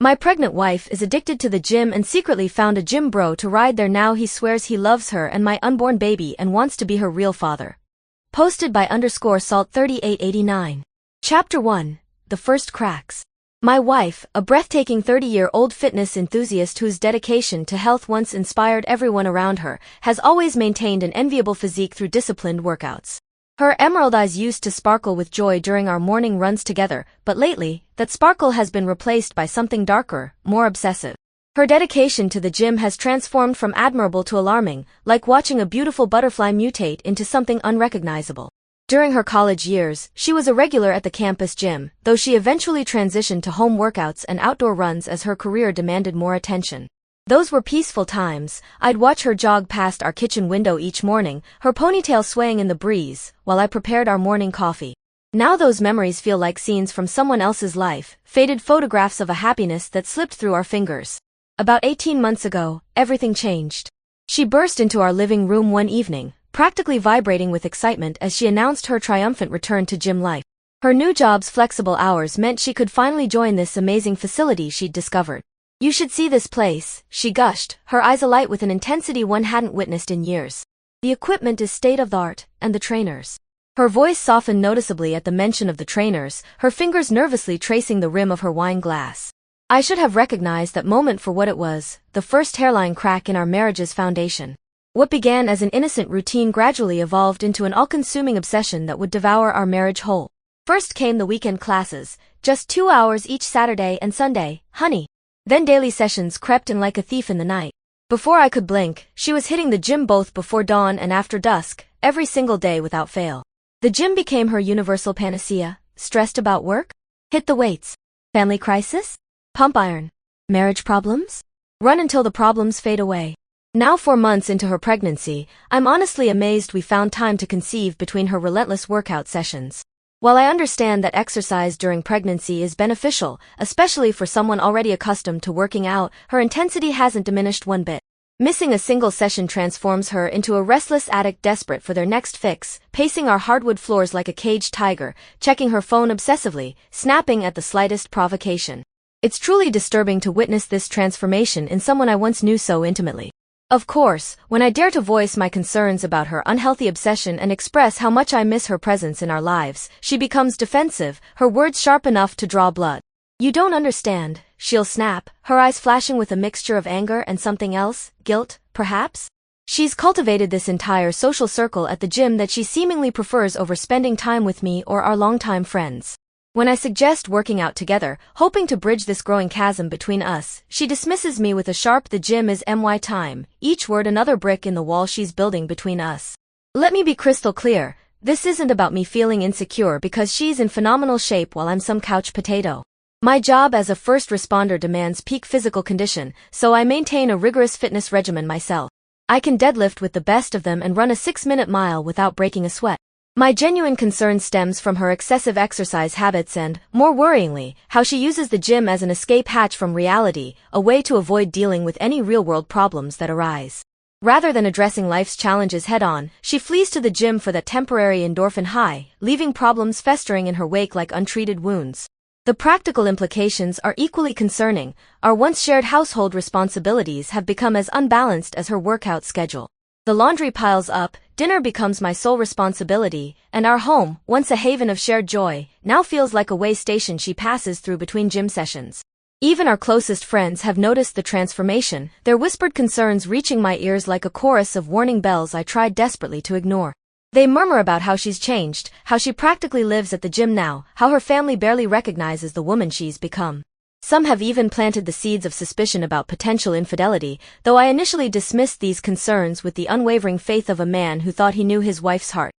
My pregnant wife is addicted to the gym and secretly found a gym bro to ride there. Now he swears he loves her and my unborn baby and wants to be her real father. Posted by _salt3889. Chapter 1. The First Cracks. My wife, a breathtaking 30-year-old fitness enthusiast whose dedication to health once inspired everyone around her, has always maintained an enviable physique through disciplined workouts. Her emerald eyes used to sparkle with joy during our morning runs together, but lately, that sparkle has been replaced by something darker, more obsessive. Her dedication to the gym has transformed from admirable to alarming, like watching a beautiful butterfly mutate into something unrecognizable. During her college years, she was a regular at the campus gym, though she eventually transitioned to home workouts and outdoor runs as her career demanded more attention. Those were peaceful times. I'd watch her jog past our kitchen window each morning, her ponytail swaying in the breeze, while I prepared our morning coffee. Now those memories feel like scenes from someone else's life, faded photographs of a happiness that slipped through our fingers. About 18 months ago, everything changed. She burst into our living room one evening, practically vibrating with excitement as she announced her triumphant return to gym life. Her new job's flexible hours meant she could finally join this amazing facility she'd discovered. "You should see this place," she gushed, her eyes alight with an intensity one hadn't witnessed in years. "The equipment is state-of-the-art, and the trainers." Her voice softened noticeably at the mention of the trainers, her fingers nervously tracing the rim of her wine glass. I should have recognized that moment for what it was, the first hairline crack in our marriage's foundation. What began as an innocent routine gradually evolved into an all-consuming obsession that would devour our marriage whole. First came the weekend classes, just 2 hours each Saturday and Sunday, honey. Then daily sessions crept in like a thief in the night. Before I could blink, she was hitting the gym both before dawn and after dusk, every single day without fail. The gym became her universal panacea. Stressed about work? Hit the weights. Family crisis? Pump iron. Marriage problems? Run until the problems fade away. Now 4 months into her pregnancy, I'm honestly amazed we found time to conceive between her relentless workout sessions. While I understand that exercise during pregnancy is beneficial, especially for someone already accustomed to working out, her intensity hasn't diminished one bit. Missing a single session transforms her into a restless addict desperate for their next fix, pacing our hardwood floors like a caged tiger, checking her phone obsessively, snapping at the slightest provocation. It's truly disturbing to witness this transformation in someone I once knew so intimately. Of course, when I dare to voice my concerns about her unhealthy obsession and express how much I miss her presence in our lives, she becomes defensive, her words sharp enough to draw blood. "You don't understand," she'll snap, her eyes flashing with a mixture of anger and something else, guilt, perhaps? She's cultivated this entire social circle at the gym that she seemingly prefers over spending time with me or our longtime friends. When I suggest working out together, hoping to bridge this growing chasm between us, she dismisses me with a sharp "the gym is my time," each word another brick in the wall she's building between us. Let me be crystal clear, this isn't about me feeling insecure because she's in phenomenal shape while I'm some couch potato. My job as a first responder demands peak physical condition, so I maintain a rigorous fitness regimen myself. I can deadlift with the best of them and run a 6-minute mile without breaking a sweat. My genuine concern stems from her excessive exercise habits and, more worryingly, how she uses the gym as an escape hatch from reality, a way to avoid dealing with any real-world problems that arise. Rather than addressing life's challenges head-on, she flees to the gym for that temporary endorphin high, leaving problems festering in her wake like untreated wounds. The practical implications are equally concerning. Our once shared household responsibilities have become as unbalanced as her workout schedule. The laundry piles up, dinner becomes my sole responsibility, and our home, once a haven of shared joy, now feels like a way station she passes through between gym sessions. Even our closest friends have noticed the transformation, their whispered concerns reaching my ears like a chorus of warning bells I tried desperately to ignore. They murmur about how she's changed, how she practically lives at the gym now, how her family barely recognizes the woman she's become. Some have even planted the seeds of suspicion about potential infidelity, though I initially dismissed these concerns with the unwavering faith of a man who thought he knew his wife's heart.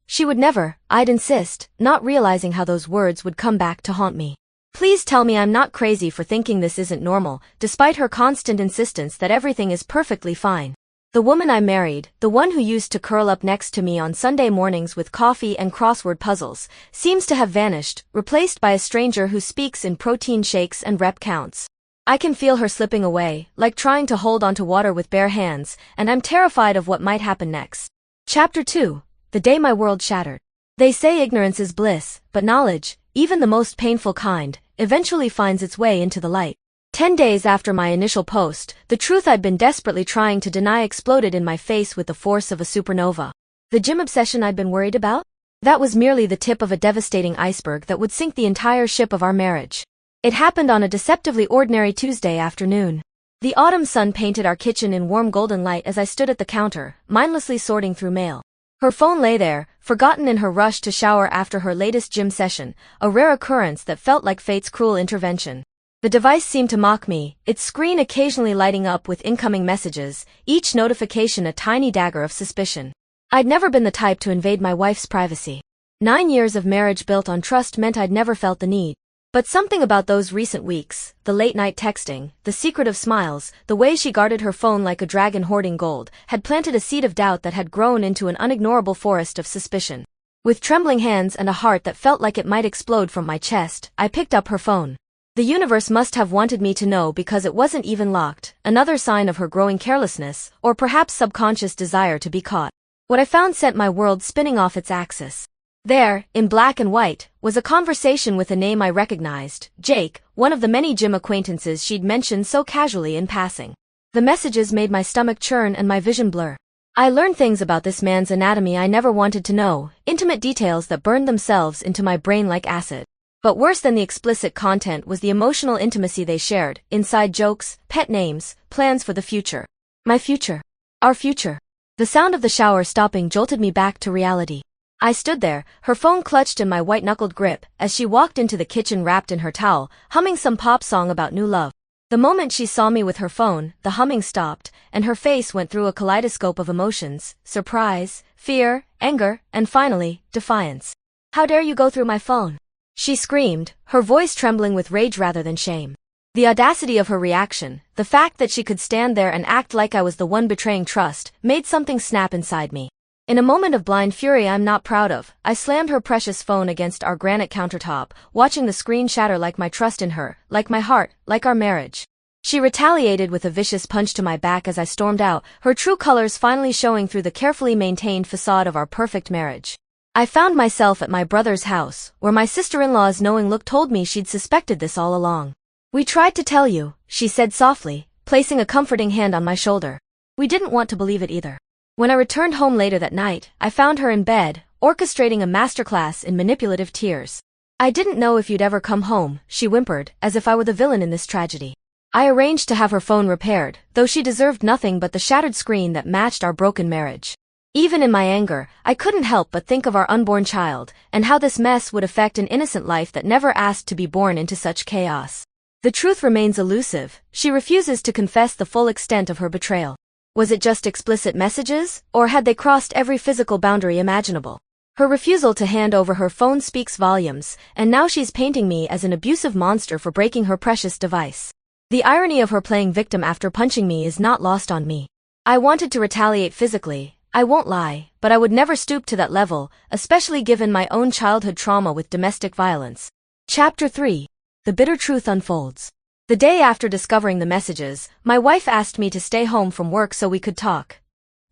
She would never, I'd insist, not realizing how those words would come back to haunt me. Please tell me I'm not crazy for thinking this isn't normal, despite her constant insistence that everything is perfectly fine. The woman I married, the one who used to curl up next to me on Sunday mornings with coffee and crossword puzzles, seems to have vanished, replaced by a stranger who speaks in protein shakes and rep counts. I can feel her slipping away, like trying to hold onto water with bare hands, and I'm terrified of what might happen next. Chapter 2. The Day My World Shattered. They say ignorance is bliss, but knowledge, even the most painful kind, eventually finds its way into the light. 10 days after my initial post, the truth I'd been desperately trying to deny exploded in my face with the force of a supernova. The gym obsession I'd been worried about? That was merely the tip of a devastating iceberg that would sink the entire ship of our marriage. It happened on a deceptively ordinary Tuesday afternoon. The autumn sun painted our kitchen in warm golden light as I stood at the counter, mindlessly sorting through mail. Her phone lay there, forgotten in her rush to shower after her latest gym session, a rare occurrence that felt like fate's cruel intervention. The device seemed to mock me, its screen occasionally lighting up with incoming messages, each notification a tiny dagger of suspicion. I'd never been the type to invade my wife's privacy. 9 years of marriage built on trust meant I'd never felt the need. But something about those recent weeks, the late-night texting, the secretive smiles, the way she guarded her phone like a dragon hoarding gold, had planted a seed of doubt that had grown into an unignorable forest of suspicion. With trembling hands and a heart that felt like it might explode from my chest, I picked up her phone. The universe must have wanted me to know because it wasn't even locked, another sign of her growing carelessness, or perhaps subconscious desire to be caught. What I found sent my world spinning off its axis. There, in black and white, was a conversation with a name I recognized, Jake, one of the many gym acquaintances she'd mentioned so casually in passing. The messages made my stomach churn and my vision blur. I learned things about this man's anatomy I never wanted to know, intimate details that burned themselves into my brain like acid. But worse than the explicit content was the emotional intimacy they shared, inside jokes, pet names, plans for the future. My future. Our future. The sound of the shower stopping jolted me back to reality. I stood there, her phone clutched in my white-knuckled grip, as she walked into the kitchen wrapped in her towel, humming some pop song about new love. The moment she saw me with her phone, the humming stopped, and her face went through a kaleidoscope of emotions, surprise, fear, anger, and finally, defiance. "How dare you go through my phone?" she screamed, her voice trembling with rage rather than shame. The audacity of her reaction, the fact that she could stand there and act like I was the one betraying trust, made something snap inside me. In a moment of blind fury I'm not proud of, I slammed her precious phone against our granite countertop, watching the screen shatter like my trust in her, like my heart, like our marriage. She retaliated with a vicious punch to my back as I stormed out, her true colors finally showing through the carefully maintained facade of our perfect marriage. I found myself at my brother's house, where my sister-in-law's knowing look told me she'd suspected this all along. "We tried to tell you," she said softly, placing a comforting hand on my shoulder. "We didn't want to believe it either." When I returned home later that night, I found her in bed, orchestrating a masterclass in manipulative tears. "I didn't know if you'd ever come home," she whimpered, as if I were the villain in this tragedy. I arranged to have her phone repaired, though she deserved nothing but the shattered screen that matched our broken marriage. Even in my anger, I couldn't help but think of our unborn child, and how this mess would affect an innocent life that never asked to be born into such chaos. The truth remains elusive, she refuses to confess the full extent of her betrayal. Was it just explicit messages, or had they crossed every physical boundary imaginable? Her refusal to hand over her phone speaks volumes, and now she's painting me as an abusive monster for breaking her precious device. The irony of her playing victim after punching me is not lost on me. I wanted to retaliate physically, I won't lie, but I would never stoop to that level, especially given my own childhood trauma with domestic violence. Chapter 3. The bitter truth unfolds. The day after discovering the messages, my wife asked me to stay home from work so we could talk.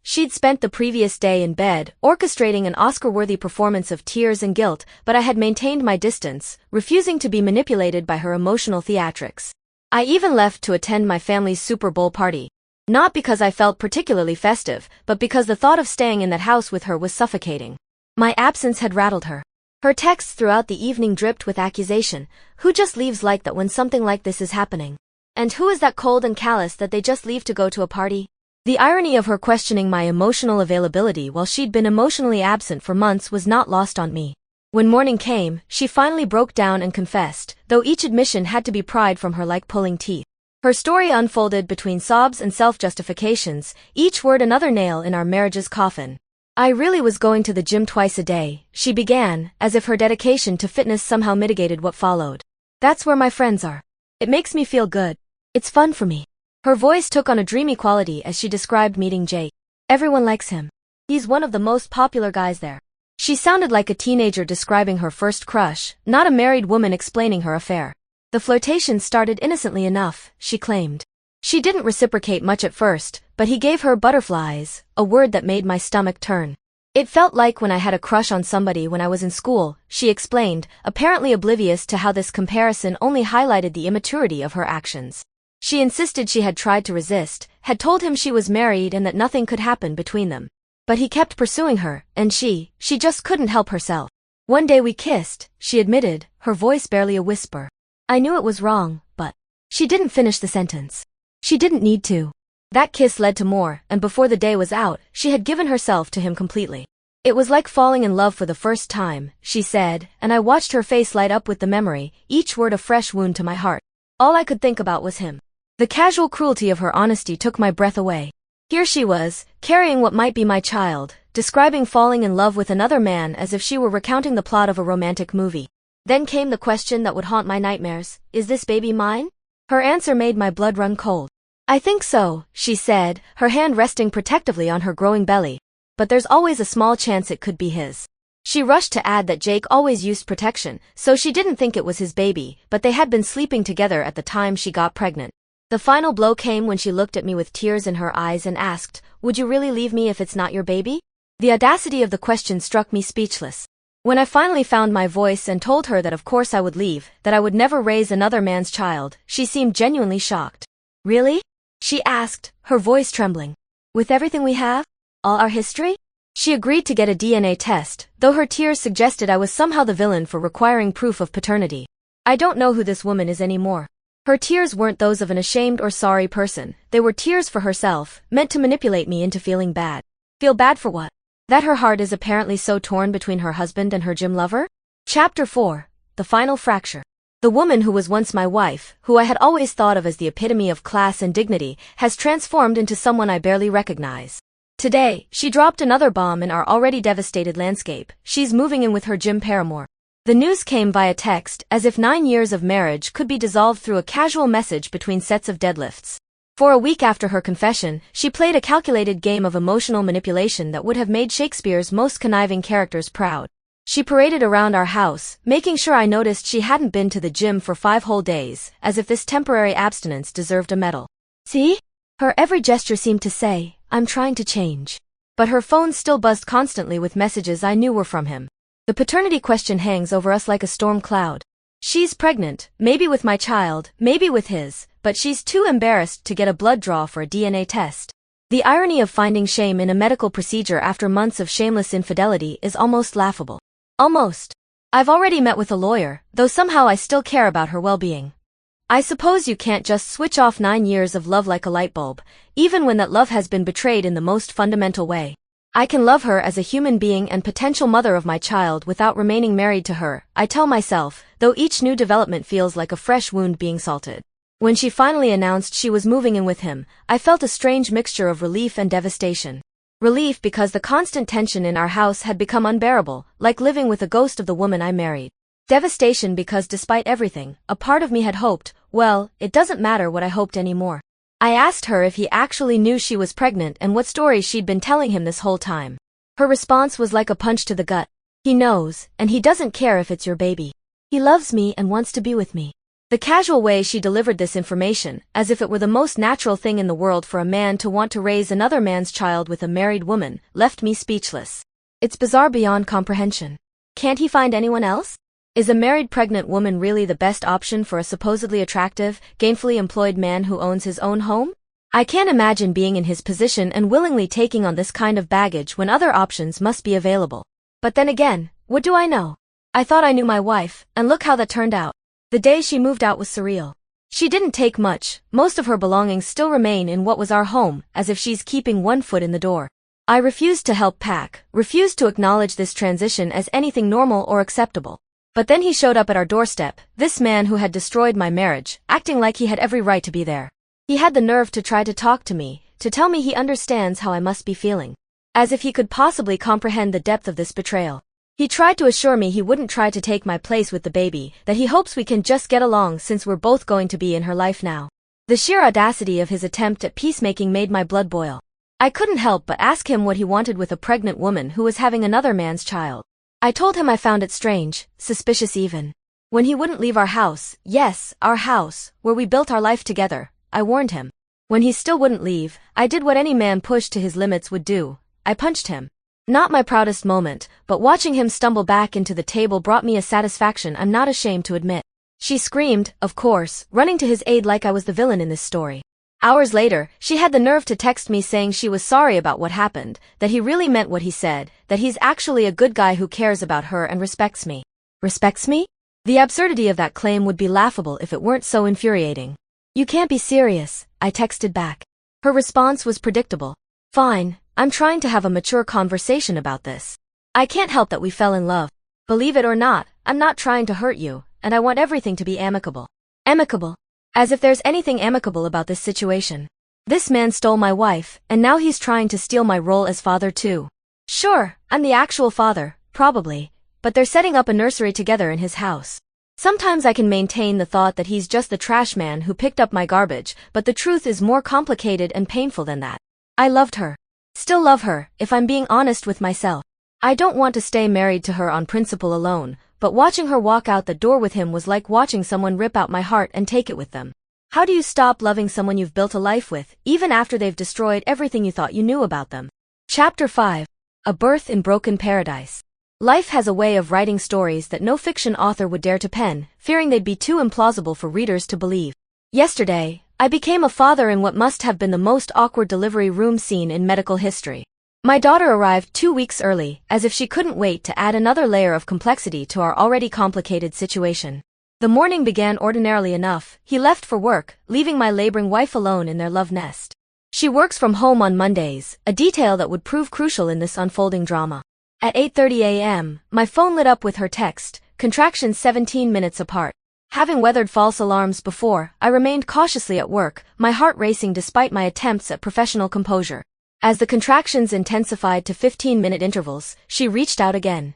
She'd spent the previous day in bed, orchestrating an Oscar-worthy performance of tears and guilt, but I had maintained my distance, refusing to be manipulated by her emotional theatrics. I even left to attend my family's Super Bowl party. Not because I felt particularly festive, but because the thought of staying in that house with her was suffocating. My absence had rattled her. Her texts throughout the evening dripped with accusation. Who just leaves like that when something like this is happening? And who is that cold and callous that they just leave to go to a party? The irony of her questioning my emotional availability while she'd been emotionally absent for months was not lost on me. When morning came, she finally broke down and confessed, though each admission had to be pried from her like pulling teeth. Her story unfolded between sobs and self-justifications, each word another nail in our marriage's coffin. "I really was going to the gym twice a day," she began, as if her dedication to fitness somehow mitigated what followed. "That's where my friends are. It makes me feel good. It's fun for me." Her voice took on a dreamy quality as she described meeting Jake. "Everyone likes him. He's one of the most popular guys there." She sounded like a teenager describing her first crush, not a married woman explaining her affair. "The flirtation started innocently enough," she claimed. She didn't reciprocate much at first, but he gave her butterflies, a word that made my stomach turn. "It felt like when I had a crush on somebody when I was in school," she explained, apparently oblivious to how this comparison only highlighted the immaturity of her actions. She insisted she had tried to resist, had told him she was married and that nothing could happen between them. But he kept pursuing her, and she just couldn't help herself. One day we kissed, she admitted, her voice barely a whisper. I knew it was wrong, but she didn't finish the sentence. She didn't need to. That kiss led to more, and before the day was out, she had given herself to him completely. It was like falling in love for the first time, she said, and I watched her face light up with the memory, each word a fresh wound to my heart. All I could think about was him. The casual cruelty of her honesty took my breath away. Here she was, carrying what might be my child, describing falling in love with another man as if she were recounting the plot of a romantic movie. Then came the question that would haunt my nightmares, is this baby mine? Her answer made my blood run cold. I think so, she said, her hand resting protectively on her growing belly. But there's always a small chance it could be his. She rushed to add that Jake always used protection, so she didn't think it was his baby, but they had been sleeping together at the time she got pregnant. The final blow came when she looked at me with tears in her eyes and asked, would you really leave me if it's not your baby? The audacity of the question struck me speechless. When I finally found my voice and told her that of course I would leave, that I would never raise another man's child, she seemed genuinely shocked. Really? She asked, her voice trembling. With everything we have? All our history? She agreed to get a DNA test, though her tears suggested I was somehow the villain for requiring proof of paternity. I don't know who this woman is anymore. Her tears weren't those of an ashamed or sorry person, they were tears for herself, meant to manipulate me into feeling bad. Feel bad for what? That her heart is apparently so torn between her husband and her gym lover? Chapter 4. The Final Fracture. The woman who was once my wife, who I had always thought of as the epitome of class and dignity, has transformed into someone I barely recognize. Today, she dropped another bomb in our already devastated landscape. She's moving in with her gym paramour. The news came via text, as if 9 years of marriage could be dissolved through a casual message between sets of deadlifts. For a week after her confession, she played a calculated game of emotional manipulation that would have made Shakespeare's most conniving characters proud. She paraded around our house, making sure I noticed she hadn't been to the gym for 5 whole days, as if this temporary abstinence deserved a medal. See? Her every gesture seemed to say, I'm trying to change. But her phone still buzzed constantly with messages I knew were from him. The paternity question hangs over us like a storm cloud. She's pregnant, maybe with my child, maybe with his, but she's too embarrassed to get a blood draw for a DNA test. The irony of finding shame in a medical procedure after months of shameless infidelity is almost laughable. Almost. I've already met with a lawyer, though somehow I still care about her well-being. I suppose you can't just switch off 9 years of love like a light bulb, even when that love has been betrayed in the most fundamental way. I can love her as a human being and potential mother of my child without remaining married to her, I tell myself, though each new development feels like a fresh wound being salted. When she finally announced she was moving in with him, I felt a strange mixture of relief and devastation. Relief because the constant tension in our house had become unbearable, like living with a ghost of the woman I married. Devastation because despite everything, a part of me had hoped, well, it doesn't matter what I hoped anymore. I asked her if he actually knew she was pregnant and what stories she'd been telling him this whole time. Her response was like a punch to the gut. He knows, and he doesn't care if it's your baby. He loves me and wants to be with me. The casual way she delivered this information, as if it were the most natural thing in the world for a man to want to raise another man's child with a married woman, left me speechless. It's bizarre beyond comprehension. Can't he find anyone else? Is a married pregnant woman really the best option for a supposedly attractive, gainfully employed man who owns his own home? I can't imagine being in his position and willingly taking on this kind of baggage when other options must be available. But then again, what do I know? I thought I knew my wife, and look how that turned out. The day she moved out was surreal. She didn't take much, most of her belongings still remain in what was our home, as if she's keeping one foot in the door. I refused to help pack, refused to acknowledge this transition as anything normal or acceptable. But then he showed up at our doorstep, this man who had destroyed my marriage, acting like he had every right to be there. He had the nerve to try to talk to me, to tell me he understands how I must be feeling. As if he could possibly comprehend the depth of this betrayal. He tried to assure me he wouldn't try to take my place with the baby, that he hopes we can just get along since we're both going to be in her life now. The sheer audacity of his attempt at peacemaking made my blood boil. I couldn't help but ask him what he wanted with a pregnant woman who was having another man's child. I told him I found it strange, suspicious even. When he wouldn't leave our house, yes, our house, where we built our life together, I warned him. When he still wouldn't leave, I did what any man pushed to his limits would do. I punched him. Not my proudest moment, but watching him stumble back into the table brought me a satisfaction I'm not ashamed to admit. She screamed, of course, running to his aid like I was the villain in this story. Hours later, she had the nerve to text me saying she was sorry about what happened, that he really meant what he said, that he's actually a good guy who cares about her and respects me. Respects me? The absurdity of that claim would be laughable if it weren't so infuriating. You can't be serious, I texted back. Her response was predictable. Fine, I'm trying to have a mature conversation about this. I can't help that we fell in love. Believe it or not, I'm not trying to hurt you, and I want everything to be amicable. Amicable? As if there's anything amicable about this situation. This man stole my wife, and now he's trying to steal my role as father too. Sure, I'm the actual father, probably, but they're setting up a nursery together in his house. Sometimes I can maintain the thought that he's just the trash man who picked up my garbage, but the truth is more complicated and painful than that. I loved her. Still love her, if I'm being honest with myself. I don't want to stay married to her on principle alone, but watching her walk out the door with him was like watching someone rip out my heart and take it with them. How do you stop loving someone you've built a life with, even after they've destroyed everything you thought you knew about them? Chapter 5. A Birth in Broken Paradise. Life has a way of writing stories that no fiction author would dare to pen, fearing they'd be too implausible for readers to believe. Yesterday, I became a father in what must have been the most awkward delivery room scene in medical history. My daughter arrived 2 weeks early, as if she couldn't wait to add another layer of complexity to our already complicated situation. The morning began ordinarily enough. He left for work, leaving my laboring wife alone in their love nest. She works from home on Mondays, a detail that would prove crucial in this unfolding drama. At 8:30 a.m., my phone lit up with her text, contractions 17 minutes apart. Having weathered false alarms before, I remained cautiously at work, my heart racing despite my attempts at professional composure. As the contractions intensified to 15-minute intervals, she reached out again.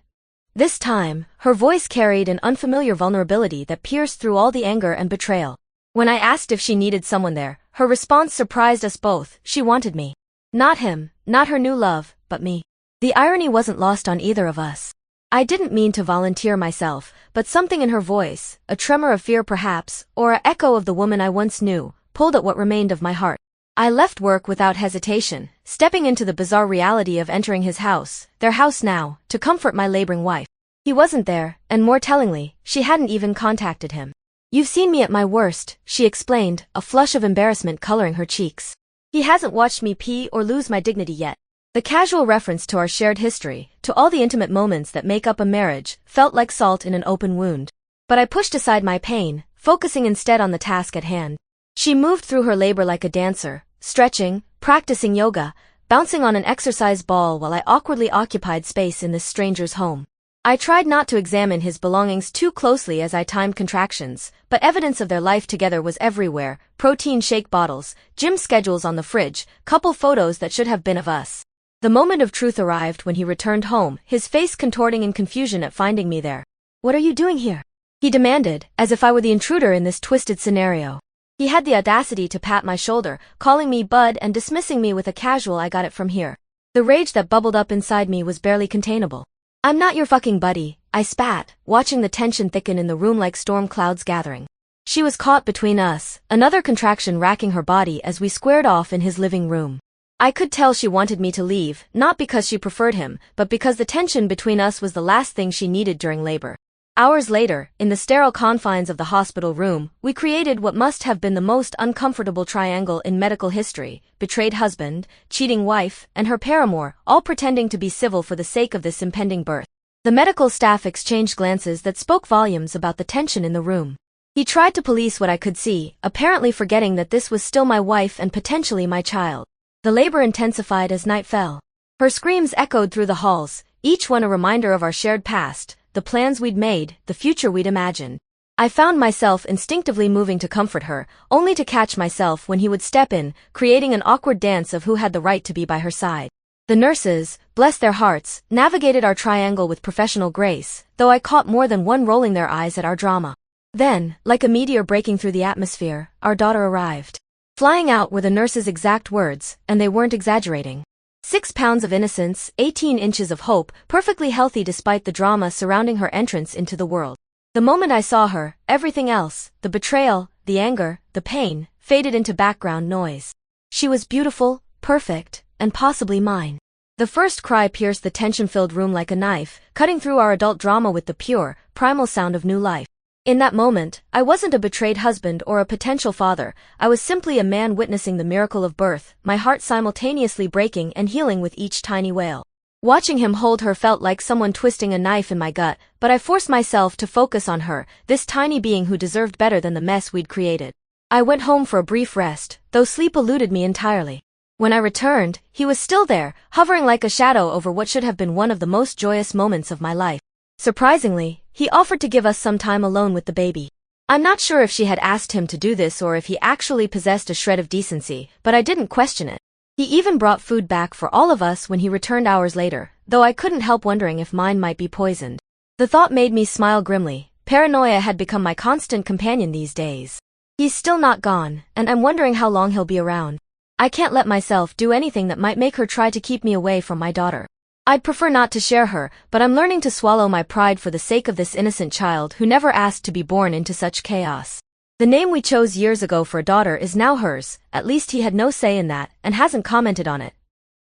This time, her voice carried an unfamiliar vulnerability that pierced through all the anger and betrayal. When I asked if she needed someone there, her response surprised us both. She wanted me. Not him, not her new love, but me. The irony wasn't lost on either of us. I didn't mean to volunteer myself, but something in her voice, a tremor of fear perhaps, or an echo of the woman I once knew, pulled at what remained of my heart. I left work without hesitation, stepping into the bizarre reality of entering his house, their house now, to comfort my laboring wife. He wasn't there, and more tellingly, she hadn't even contacted him. You've seen me at my worst, she explained, a flush of embarrassment coloring her cheeks. He hasn't watched me pee or lose my dignity yet. The casual reference to our shared history, to all the intimate moments that make up a marriage, felt like salt in an open wound. But I pushed aside my pain, focusing instead on the task at hand. She moved through her labor like a dancer, stretching, practicing yoga, bouncing on an exercise ball while I awkwardly occupied space in this stranger's home. I tried not to examine his belongings too closely as I timed contractions, but evidence of their life together was everywhere: protein shake bottles, gym schedules on the fridge, couple photos that should have been of us. The moment of truth arrived when he returned home, his face contorting in confusion at finding me there. "What are you doing here?" he demanded, as if I were the intruder in this twisted scenario. He had the audacity to pat my shoulder, calling me bud and dismissing me with a casual "I got it from here." The rage that bubbled up inside me was barely containable. "I'm not your fucking buddy," I spat, watching the tension thicken in the room like storm clouds gathering. She was caught between us, another contraction racking her body as we squared off in his living room. I could tell she wanted me to leave, not because she preferred him, but because the tension between us was the last thing she needed during labor. Hours later, in the sterile confines of the hospital room, we created what must have been the most uncomfortable triangle in medical history: betrayed husband, cheating wife, and her paramour, all pretending to be civil for the sake of this impending birth. The medical staff exchanged glances that spoke volumes about the tension in the room. He tried to police what I could see, apparently forgetting that this was still my wife and potentially my child. The labor intensified as night fell. Her screams echoed through the halls, each one a reminder of our shared past, the plans we'd made, the future we'd imagined. I found myself instinctively moving to comfort her, only to catch myself when he would step in, creating an awkward dance of who had the right to be by her side. The nurses, bless their hearts, navigated our triangle with professional grace, though I caught more than one rolling their eyes at our drama. Then, like a meteor breaking through the atmosphere, our daughter arrived. Flying out were the nurses' exact words, and they weren't exaggerating. 6 pounds of innocence, 18 inches of hope, perfectly healthy despite the drama surrounding her entrance into the world. The moment I saw her, everything else, the betrayal, the anger, the pain, faded into background noise. She was beautiful, perfect, and possibly mine. The first cry pierced the tension-filled room like a knife, cutting through our adult drama with the pure, primal sound of new life. In that moment, I wasn't a betrayed husband or a potential father, I was simply a man witnessing the miracle of birth, my heart simultaneously breaking and healing with each tiny wail. Watching him hold her felt like someone twisting a knife in my gut, but I forced myself to focus on her, this tiny being who deserved better than the mess we'd created. I went home for a brief rest, though sleep eluded me entirely. When I returned, he was still there, hovering like a shadow over what should have been one of the most joyous moments of my life. Surprisingly, he offered to give us some time alone with the baby. I'm not sure if she had asked him to do this or if he actually possessed a shred of decency, but I didn't question it. He even brought food back for all of us when he returned hours later, though I couldn't help wondering if mine might be poisoned. The thought made me smile grimly. Paranoia had become my constant companion these days. He's still not gone, and I'm wondering how long he'll be around. I can't let myself do anything that might make her try to keep me away from my daughter. I'd prefer not to share her, but I'm learning to swallow my pride for the sake of this innocent child who never asked to be born into such chaos. The name we chose years ago for a daughter is now hers, at least he had no say in that, and hasn't commented on it.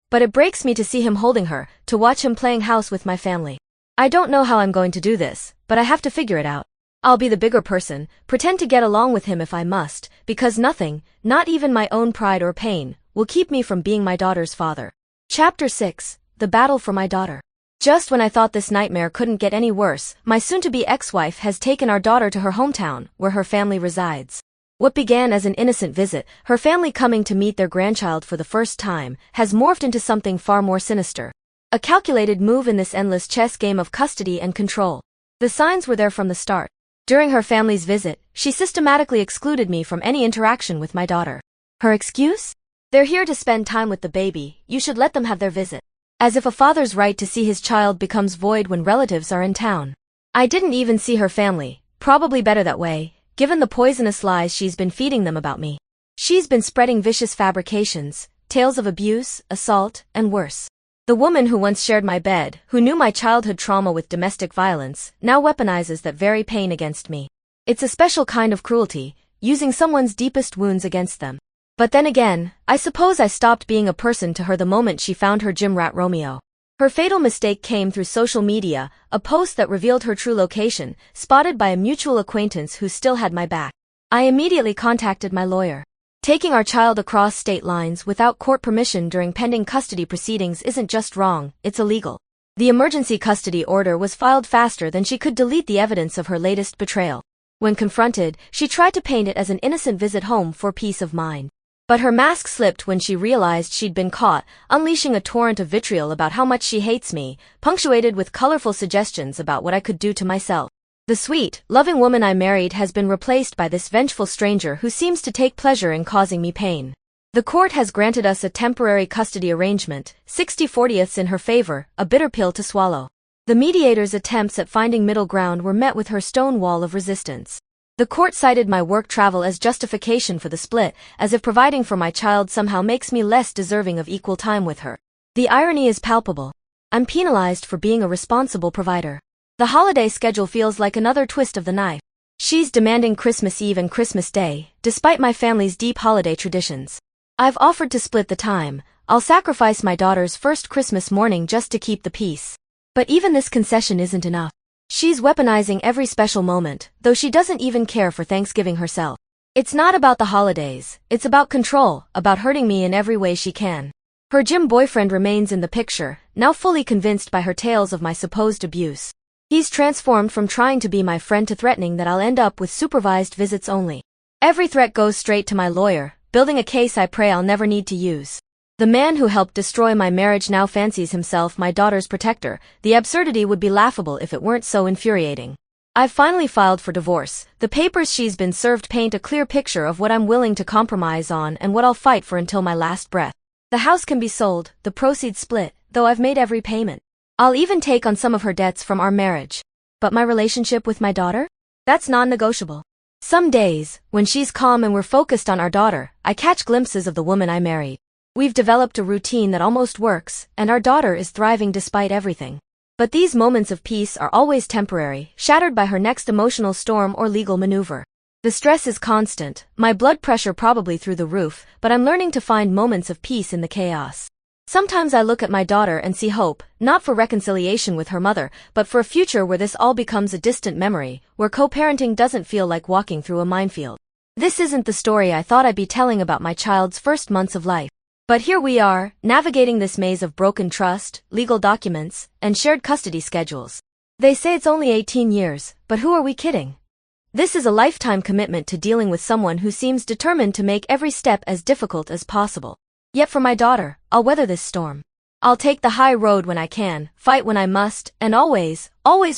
But it breaks me to see him holding her, to watch him playing house with my family. I don't know how I'm going to do this, but I have to figure it out. I'll be the bigger person, pretend to get along with him if I must, because nothing, not even my own pride or pain, will keep me from being my daughter's father. Chapter 6. The battle for my daughter. Just when I thought this nightmare couldn't get any worse, my soon-to-be ex-wife has taken our daughter to her hometown, where her family resides. What began as an innocent visit, her family coming to meet their grandchild for the first time, has morphed into something far more sinister. A calculated move in this endless chess game of custody and control. The signs were there from the start. During her family's visit, she systematically excluded me from any interaction with my daughter. Her excuse? They're here to spend time with the baby, you should let them have their visit. As if a father's right to see his child becomes void when relatives are in town. I didn't even see her family, probably better that way, given the poisonous lies she's been feeding them about me. She's been spreading vicious fabrications, tales of abuse, assault, and worse. The woman who once shared my bed, who knew my childhood trauma with domestic violence, now weaponizes that very pain against me. It's a special kind of cruelty, using someone's deepest wounds against them. But then again, I suppose I stopped being a person to her the moment she found her gym rat Romeo. Her fatal mistake came through social media, a post that revealed her true location, spotted by a mutual acquaintance who still had my back. I immediately contacted my lawyer. Taking our child across state lines without court permission during pending custody proceedings isn't just wrong, it's illegal. The emergency custody order was filed faster than she could delete the evidence of her latest betrayal. When confronted, she tried to paint it as an innocent visit home for peace of mind. But her mask slipped when she realized she'd been caught, unleashing a torrent of vitriol about how much she hates me, punctuated with colorful suggestions about what I could do to myself. The sweet, loving woman I married has been replaced by this vengeful stranger who seems to take pleasure in causing me pain. The court has granted us a temporary custody arrangement, 60/40ths in her favor, a bitter pill to swallow. The mediator's attempts at finding middle ground were met with her stone wall of resistance. The court cited my work travel as justification for the split, as if providing for my child somehow makes me less deserving of equal time with her. The irony is palpable. I'm penalized for being a responsible provider. The holiday schedule feels like another twist of the knife. She's demanding Christmas Eve and Christmas Day, despite my family's deep holiday traditions. I've offered to split the time. I'll sacrifice my daughter's first Christmas morning just to keep the peace. But even this concession isn't enough. She's weaponizing every special moment, though she doesn't even care for Thanksgiving herself. It's not about the holidays, it's about control, about hurting me in every way she can. Her gym boyfriend remains in the picture, now fully convinced by her tales of my supposed abuse. He's transformed from trying to be my friend to threatening that I'll end up with supervised visits only. Every threat goes straight to my lawyer, building a case I pray I'll never need to use. The man who helped destroy my marriage now fancies himself my daughter's protector. The absurdity would be laughable if it weren't so infuriating. I've finally filed for divorce. The papers she's been served paint a clear picture of what I'm willing to compromise on and what I'll fight for until my last breath. The house can be sold, the proceeds split, though I've made every payment. I'll even take on some of her debts from our marriage. But my relationship with my daughter? That's non-negotiable. Some days, when she's calm and we're focused on our daughter, I catch glimpses of the woman I married. We've developed a routine that almost works, and our daughter is thriving despite everything. But these moments of peace are always temporary, shattered by her next emotional storm or legal maneuver. The stress is constant, my blood pressure probably through the roof, but I'm learning to find moments of peace in the chaos. Sometimes I look at my daughter and see hope, not for reconciliation with her mother, but for a future where this all becomes a distant memory, where co-parenting doesn't feel like walking through a minefield. This isn't the story I thought I'd be telling about my child's first months of life. But here we are, navigating this maze of broken trust, legal documents, and shared custody schedules. They say it's only 18 years, but who are we kidding? This is a lifetime commitment to dealing with someone who seems determined to make every step as difficult as possible. Yet for my daughter, I'll weather this storm. I'll take the high road when I can, fight when I must, and always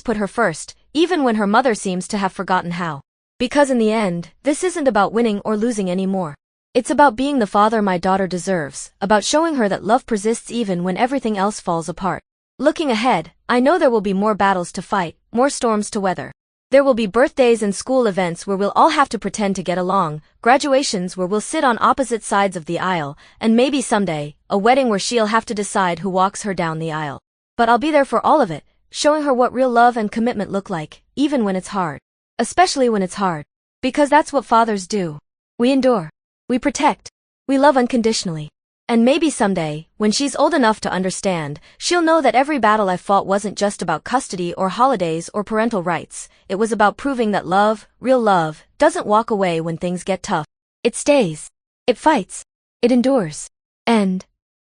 put her first, even when her mother seems to have forgotten how. Because in the end, this isn't about winning or losing anymore. It's about being the father my daughter deserves, about showing her that love persists even when everything else falls apart. Looking ahead, I know there will be more battles to fight, more storms to weather. There will be birthdays and school events where we'll all have to pretend to get along, graduations where we'll sit on opposite sides of the aisle, and maybe someday, a wedding where she'll have to decide who walks her down the aisle. But I'll be there for all of it, showing her what real love and commitment look like, even when it's hard. Especially when it's hard. Because that's what fathers do. We endure. We protect. We love unconditionally. And maybe someday, when she's old enough to understand, she'll know that every battle I fought wasn't just about custody or holidays or parental rights. It was about proving that love, real love, doesn't walk away when things get tough. It stays. It fights. It endures. And